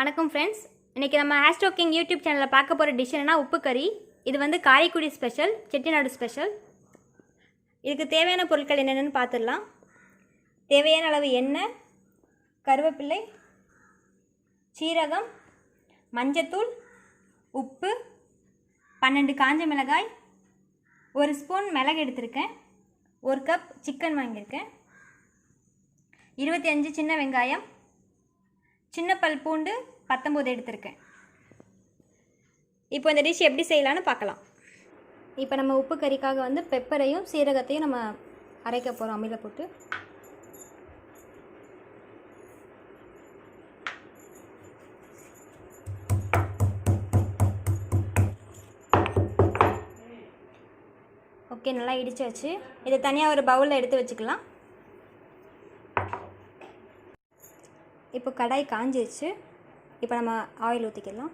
வணக்கம் ஃப்ரெண்ட்ஸ். இன்றைக்கி நம்ம ஹேஷ்டாக்கிங் யூடியூப் சேனலில் பார்க்க போகிற டிஷ் என்னன்னா உப்பு கறி. இது வந்து காரைக்குடி ஸ்பெஷல், செட்டிநாடு ஸ்பெஷல். இதுக்கு தேவையான பொருட்கள் என்னென்னு பார்த்துடலாம். தேவையான அளவு எண்ணெய், கருவேப்பிலை, சீரகம், மஞ்சத்தூள், உப்பு, 12 காஞ்ச மிளகாய், 1 ஸ்பூன் மிளகு எடுத்திருக்கேன், 1 கப் சிக்கன் வாங்கியிருக்கேன், 25 சின்ன வெங்காயம், சின்ன பல் பூண்டு 19 எடுத்திருக்கேன். இப்போ இந்த டிஷ் எப்படி செய்யலான்னு பார்க்கலாம். இப்போ நம்ம உப்பு கறிக்காக வந்து பெப்பரையும் சீரகத்தையும் நம்ம அரைக்க போகிறோம் அம்மியில் போட்டு. ஓகே, நல்லா இடிச்சாச்சு. இதை தனியாக ஒரு பவுலில் எடுத்து வச்சுக்கலாம். இப்போ கடாய் காஞ்சிருச்சு. இப்போ நம்ம ஆயில் ஊற்றிக்கலாம்.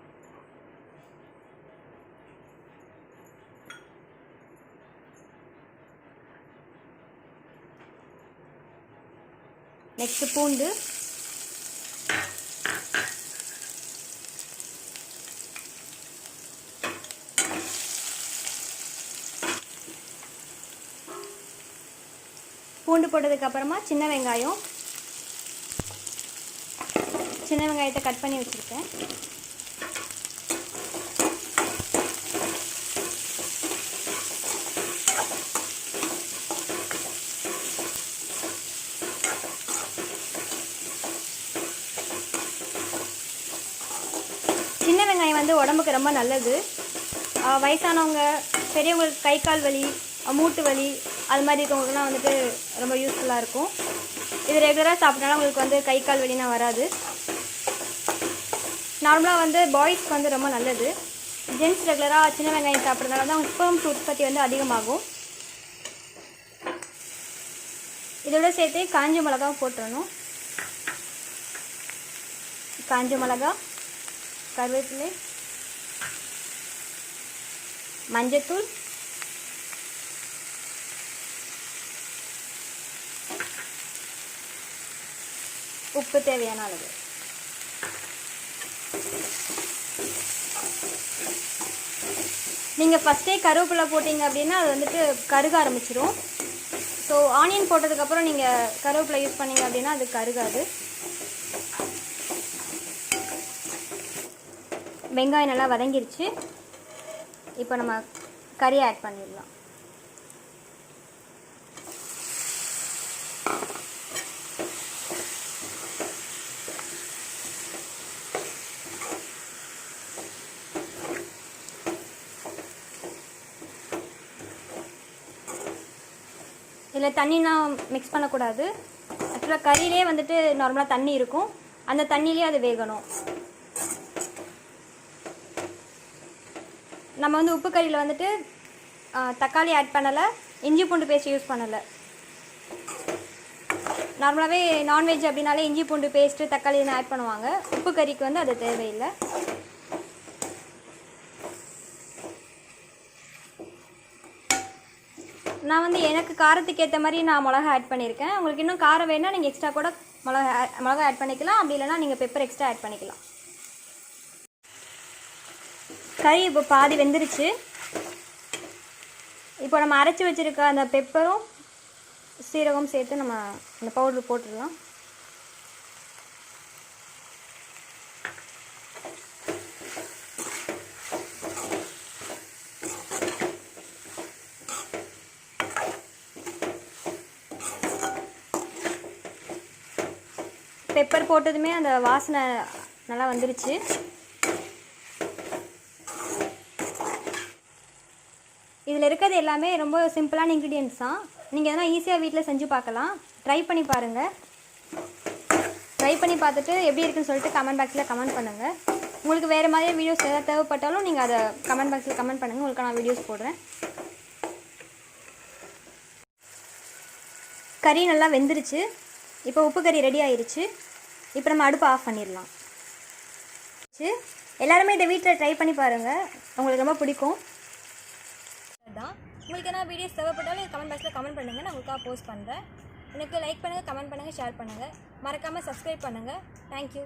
நெக்ஸ்ட் பூண்டு, பூண்டு போட்டதுக்கப்புறமா சின்ன வெங்காயம், சின்ன வெங்காயத்தை கட் பண்ணி வச்சுருக்கேன். சின்ன வெங்காயம் வந்து உடம்புக்கு ரொம்ப நல்லது. வயசானவங்க, பெரியவங்களுக்கு கை கால் வலி, மூட்டு வலி அது மாதிரி இருக்கவங்களுக்குலாம் வந்துட்டு ரொம்ப யூஸ்ஃபுல்லாக இருக்கும். இது ரெகுலராக சாப்பிட்டனால உங்களுக்கு வந்து கை கால் வலினா வராது. நார்மலாக வந்து பாய்ஸ்க்கு வந்து ரொம்ப நல்லது. ஜென்ட்ஸ் ரெகுலராக சின்ன வெங்காயம் சாப்பிட்றதுனால தான் அவங்க ஸ்பெர்ம் உற்பத்தி வந்து அதிகமாகும். இதோட சேர்த்து காஞ்ச மிளகா போட்டுடணும். காஞ்ச மிளகா, கருவேப்பிலை, மஞ்சத்தூள், உப்பு தேவையான அளவு. நீங்கள் ஃபஸ்ட்டே கருவேப்பிலை போட்டிங்க அப்படின்னா அது வந்துட்டு கருக ஆரம்பிச்சிடும். ஸோ ஆனியன் போட்டதுக்கப்புறம் நீங்கள் கருவேப்பிலை யூஸ் பண்ணிங்க அப்படின்னா அது கருகாது. வெங்காயம் நல்லா வதங்கிருச்சு. இப்போ நம்ம கறியை ஆட் பண்ணிடலாம். இதில் தண்ணினா மிக்ஸ் பண்ணக்கூடாது. ஆக்சுவலாக கறியிலே வந்துட்டு நார்மலாக தண்ணி இருக்கும், அந்த தண்ணியிலே அது வேகணும். நம்ம வந்து உப்பு கறியில் வந்துட்டு தக்காளி ஆட் பண்ணலை, இஞ்சி பூண்டு பேஸ்ட் யூஸ் பண்ணலை. நார்மலாகவே நான்வெஜ் அப்படின்னாலே இஞ்சி பூண்டு பேஸ்ட்டு தக்காளி ஆட் பண்ணுவாங்க. உப்பு கறிக்கு வந்து அது தேவையில்லை. நான் வந்து எனக்கு காரத்துக்கு ஏற்ற மாதிரி நான் மிளகா ஆட் பண்ணியிருக்கேன். உங்களுக்கு இன்னும் காரம் வேணுன்னா நீங்கள் எக்ஸ்ட்ரா கூட மிளகா ஆட் பண்ணிக்கலாம். அப்படி இல்லைனா நீங்கள் பெப்பர் எக்ஸ்ட்ரா ஆட் பண்ணிக்கலாம். கறி இப்போ பாதி வெந்துருச்சு. இப்போ நம்ம அரைச்சி வச்சுருக்க அந்த பெப்பரும் சீரகம் சேர்த்து நம்ம அந்த பவுடர் போட்டுடலாம். பெப்பர் போட்டதுமே அந்த வாசனை நல்லா வந்துருச்சு. இதில் இருக்கிறது எல்லாமே ரொம்ப சிம்பிளான இன்க்ரீடியன்ட்ஸ் தான். நீங்கள் எதனா ஈஸியாக வீட்டில் செஞ்சு பார்க்கலாம். ட்ரை பண்ணி பாருங்கள். ட்ரை பண்ணி பார்த்துட்டு எப்படி இருக்குன்னு சொல்லிட்டு கமெண்ட் பாக்ஸில் கமெண்ட் பண்ணுங்கள். உங்களுக்கு வேறு மாதிரி வீடியோஸ் எதாவது தேவைப்பட்டாலும் நீங்கள் அதை கமெண்ட் பாக்ஸில் கமெண்ட் பண்ணுங்கள். உங்களுக்கு நான் வீடியோஸ் போடுறேன். கறி நல்லா வெந்துருச்சு. இப்போ உப்பு கறி ரெடி ஆயிடுச்சு. இப்போ நம்ம அடுப்பு ஆஃப் பண்ணிடலாம். எல்லாருமே இதை வீட்டில் ட்ரை பண்ணி பாருங்கள், உங்களுக்கு ரொம்ப பிடிக்கும். அதுதான் உங்களுக்கு என்ன வீடியோஸ் தேவைப்பட்டாலும் கமெண்ட் பாக்ஸில் கமெண்ட் பண்ணுங்கள், நான் உங்களுக்காக போஸ்ட் பண்ணுறேன். எனக்கு லைக் பண்ணுங்கள், கமெண்ட் பண்ணுங்கள், ஷேர் பண்ணுங்கள். மறக்காமல் சப்ஸ்கிரைப் பண்ணுங்கள். தேங்க்யூ.